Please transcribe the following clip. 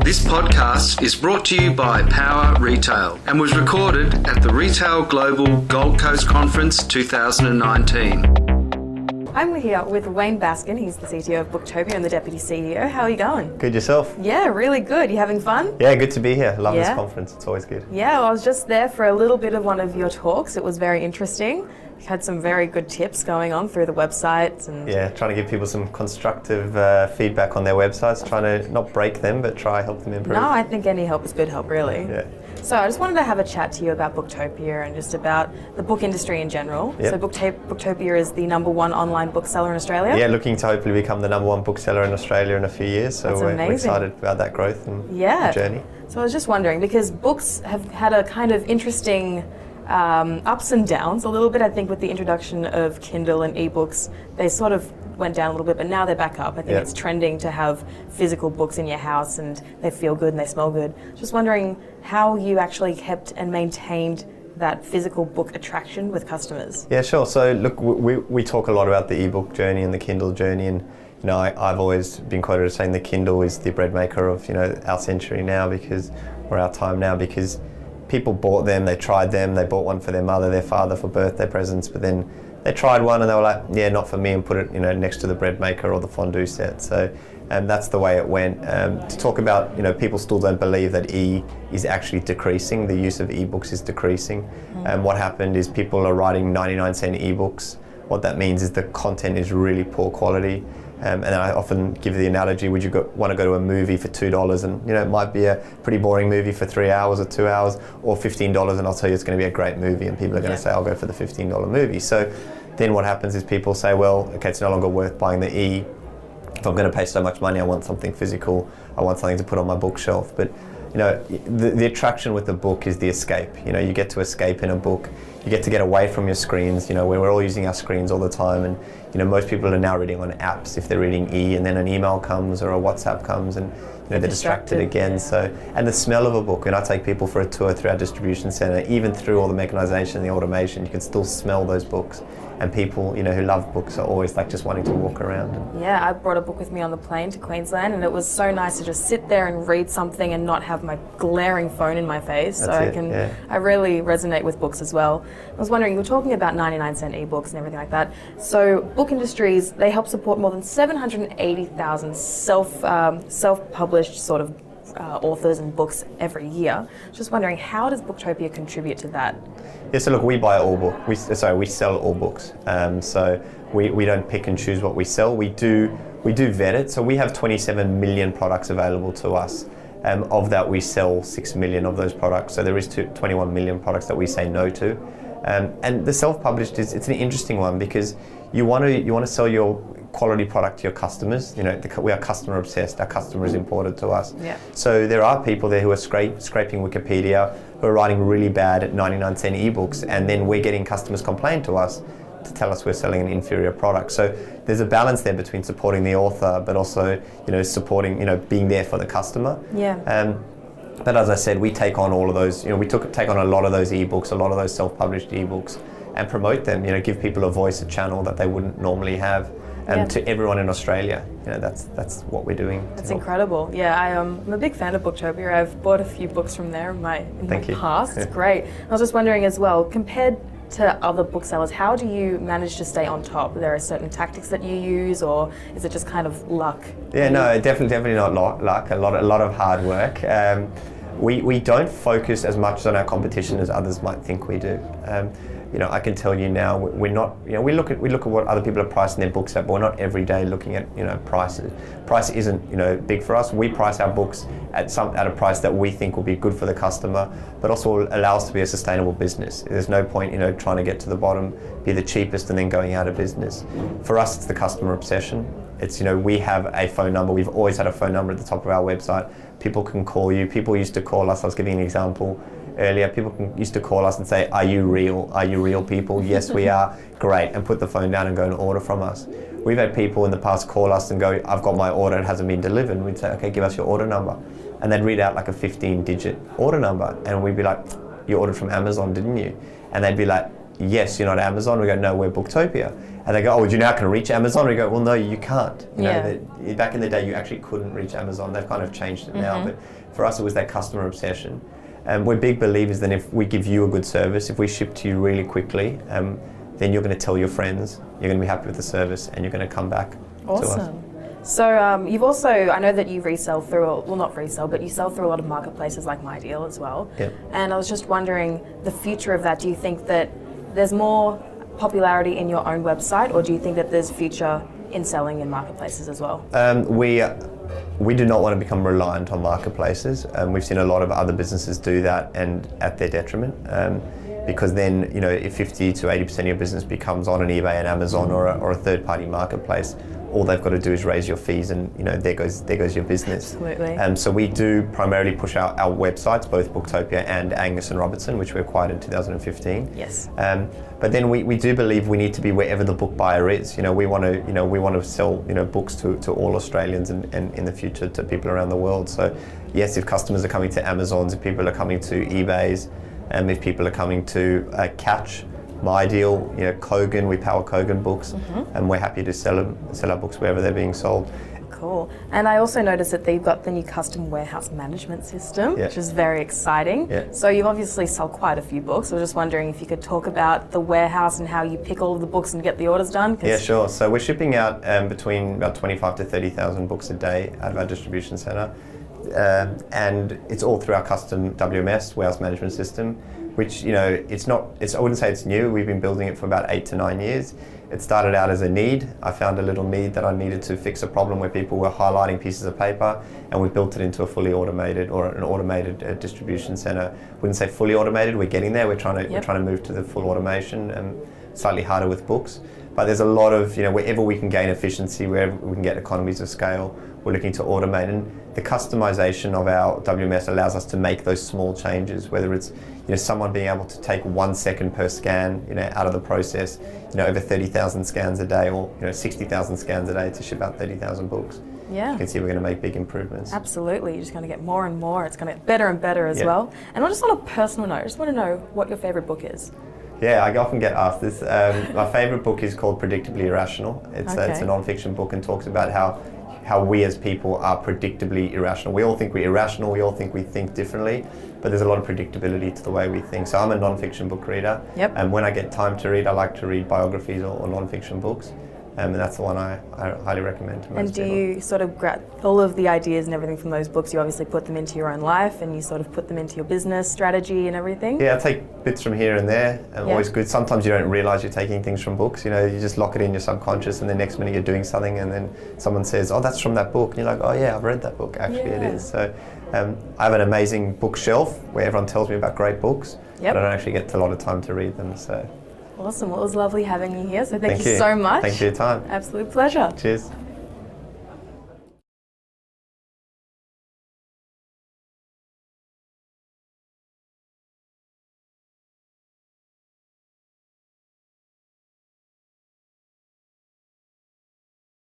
This podcast is brought to you by Power Retail and was recorded at the Retail Global Gold Coast Conference 2019. I'm here with Wayne Baskin. He's the CTO of Booktopia and the Deputy CEO. How are you going? Good, yourself? Yeah, really good. You having fun? Yeah, good to be here. Love this conference. It's always good. Yeah, well, I was just there for a little bit of one of your talks. It was very interesting. You had some very good tips going on through the websites. And yeah, trying to give people some constructive feedback on their websites, trying to not break them, but try help them improve. No, I think any help is good help, really. Yeah. So I just wanted to have a chat to you about Booktopia and just about the book industry in general. Yep. So Booktopia is the #1 online bookseller in Australia. Yeah, looking to hopefully become the #1 bookseller in Australia in a few years. So we're excited about that growth and journey. So I was just wondering, because books have had a kind of interesting ups and downs a little bit. I think with the introduction of Kindle and ebooks, they sort of went down a little bit, but now they're back up. I think it's trending to have physical books in your house and they feel good and they smell good. Just wondering how you actually kept and maintained that physical book attraction with customers. Yeah, sure. So look, we talk a lot about the ebook journey and the Kindle journey, and you know, I've always been quoted as saying the Kindle is the bread maker of our century now, or our time now, because people bought them, they tried them, they bought one for their mother, their father for birthday presents, but then they tried one and they were like, yeah, not for me, and put it next to the bread maker or the fondue set. So that's the way it went. To talk about, people still don't believe that is actually decreasing, the use of ebooks is decreasing. And what happened is people are writing 99-cent ebooks. What that means is the content is really poor quality. And I often give the analogy, would you want to go to a movie for $2 and it might be a pretty boring movie for 3 hours or 2 hours, or $15 and I'll tell you it's going to be a great movie, and people are going to say I'll go for the $15 movie. So then what happens is people say, well, okay, it's no longer worth buying the E. If I'm going to pay so much money, I want something physical, I want something to put on my bookshelf. But the attraction with the book is the escape. You get to escape in a book, you get away from your screens. We're all using our screens all the time, and most people are now reading on apps if they're reading and then an email comes or a WhatsApp comes, and they're distracted again. Yeah. So, and the smell of a book, when I take people for a tour through our distribution center, even through all the mechanization and the automation, you can still smell those books. And people, who love books are always just wanting to walk around. Yeah, I brought a book with me on the plane to Queensland, and it was so nice to just sit there and read something and not have my glaring phone in my face. I really resonate with books as well. I was wondering, you were talking about 99-cent ebooks and everything like that. So book industries, they help support more than 780,000 self-published sort of authors and books every year. Just wondering, how does Booktopia contribute to that? Yeah, so look, we buy all books. We sell all books. So we don't pick and choose what we sell. We do vet it. So we have 27 million products available to us. Of that, we sell 6 million of those products. So there is 21 million products that we say no to. And the self-published it's an interesting one, because you want to sell your quality product to your customers. We are customer obsessed. Our customer is important to us. Yeah. So there are people there who are scraping Wikipedia, who are writing really bad 99-cent ebooks, and then we're getting customers complain to us to tell us we're selling an inferior product. So there's a balance there between supporting the author, but also supporting, being there for the customer. Yeah. But as I said, we take on all of those. Take on a lot of those ebooks, a lot of those self-published ebooks, and promote them. Give people a voice, a channel that they wouldn't normally have. To everyone in Australia, that's what we're doing. That's incredible. Yeah, I'm a big fan of Booktopia. I've bought a few books from there in my past. It's great. I was just wondering as well, compared to other booksellers, how do you manage to stay on top? There are certain tactics that you use, or is it just kind of luck? Yeah, no, definitely not luck. A lot of hard work. We don't focus as much on our competition as others might think we do. I can tell you now, we're not. We look at what other people are pricing their books at, but we're not every day looking at prices. Price isn't big for us. We price our books at a price that we think will be good for the customer, but also allow us to be a sustainable business. There's no point trying to get to the bottom, be the cheapest, and then going out of business. For us, it's the customer obsession. It's we have a phone number. We've always had a phone number at the top of our website. People can call you. People used to call us. I was giving an example earlier. People used to call us and say, "Are you real? Are you real people?" Yes, we are. Great, and put the phone down and go and order from us. We've had people in the past call us and go, "I've got my order. It hasn't been delivered." And we'd say, "Okay, give us your order number," and they'd read out like a 15-digit order number, and we'd be like, "You ordered from Amazon, didn't you?" And they'd be like, "Yes, you're not Amazon." We go, "No, we're Booktopia." And they go, oh, do you know how can reach Amazon? We go, well, no, you can't. You Yeah. know, back in the day, you actually couldn't reach Amazon. They've kind of changed it now. But for us, it was that customer obsession. And we're big believers that if we give you a good service, if we ship to you really quickly, then you're going to tell your friends, you're going to be happy with the service, and you're going to come back to us. Awesome. So you've also, I know that you resell through, well not resell, but you sell through a lot of marketplaces like MyDeal as well. Yep. And I was just wondering, the future of that, do you think that there's more popularity in your own website, or do you think that there's future in selling in marketplaces as well? We do not want to become reliant on marketplaces. We've seen a lot of other businesses do that, and at their detriment. Because then, you know, if 50 to 80% of your business becomes on an eBay and Amazon or a third-party marketplace, all they've got to do is raise your fees, and you know, there goes your business. Absolutely. So we do primarily push our websites, both Booktopia and Angus and Robertson, which we acquired in 2015. Yes. But then we do believe we need to be wherever the book buyer is. You know, we want to sell, you know, books to all Australians and in the future to people around the world. So yes, if customers are coming to Amazons, if people are coming to eBays, if people are coming to Catch, MyDeal, you know, Kogan, we power Kogan books, and we're happy to sell our books wherever they're being sold. Cool. And I also noticed that they've got the new custom warehouse management system, Yeah. which is very exciting. Yeah. So you obviously sell quite a few books. I was just wondering if you could talk about the warehouse and how you pick all of the books and get the orders done. Yeah, sure. So we're shipping out between about 25 to 30,000 books a day out of our distribution centre. And it's all through our custom WMS, warehouse management system, which, you know, I wouldn't say it's new. We've been building it for about 8 to 9 years. It started out as a need. I found a little need that I needed to fix a problem where people were highlighting pieces of paper, and we built it into a fully automated or an automated distribution center. Wouldn't say fully automated. We're getting there. We're trying to move to the full automation, and slightly harder with books. But there's a lot of, you know, wherever we can gain efficiency, wherever we can get economies of scale, we're looking to automate. And the customization of our WMS allows us to make those small changes, whether it's, you know, someone being able to take 1 second per scan, you know, out of the process, you know, over 30,000 scans a day, or, you know, 60,000 scans a day to ship out 30,000 books. Yeah. You can see we're going to make big improvements. Absolutely. You're just going to get more and more. It's going to get better and better as well. And just on a personal note, I just want to know what your favorite book is. Yeah, I often get asked this. My favorite book is called Predictably Irrational. It's a non-fiction book and talks about how we as people are predictably irrational. We all think we're irrational, we all think we think differently, but there's a lot of predictability to the way we think. So I'm a non-fiction book reader, and when I get time to read, I like to read biographies or non-fiction books. And that's the one I highly recommend to most people. And do you sort of grab all of the ideas and everything from those books, you obviously put them into your own life and you sort of put them into your business strategy and everything? Yeah, I take bits from here and there, and always good. Sometimes you don't realise you're taking things from books, you know, you just lock it in your subconscious, and the next minute you're doing something, and then someone says, oh, that's from that book, and you're like, oh yeah, I've read that book, actually it is. So I have an amazing bookshelf where everyone tells me about great books, but I don't actually get a lot of time to read them. So. Awesome. Well, it was lovely having you here, so thank you so much. Thanks for your time. Absolute pleasure. Cheers.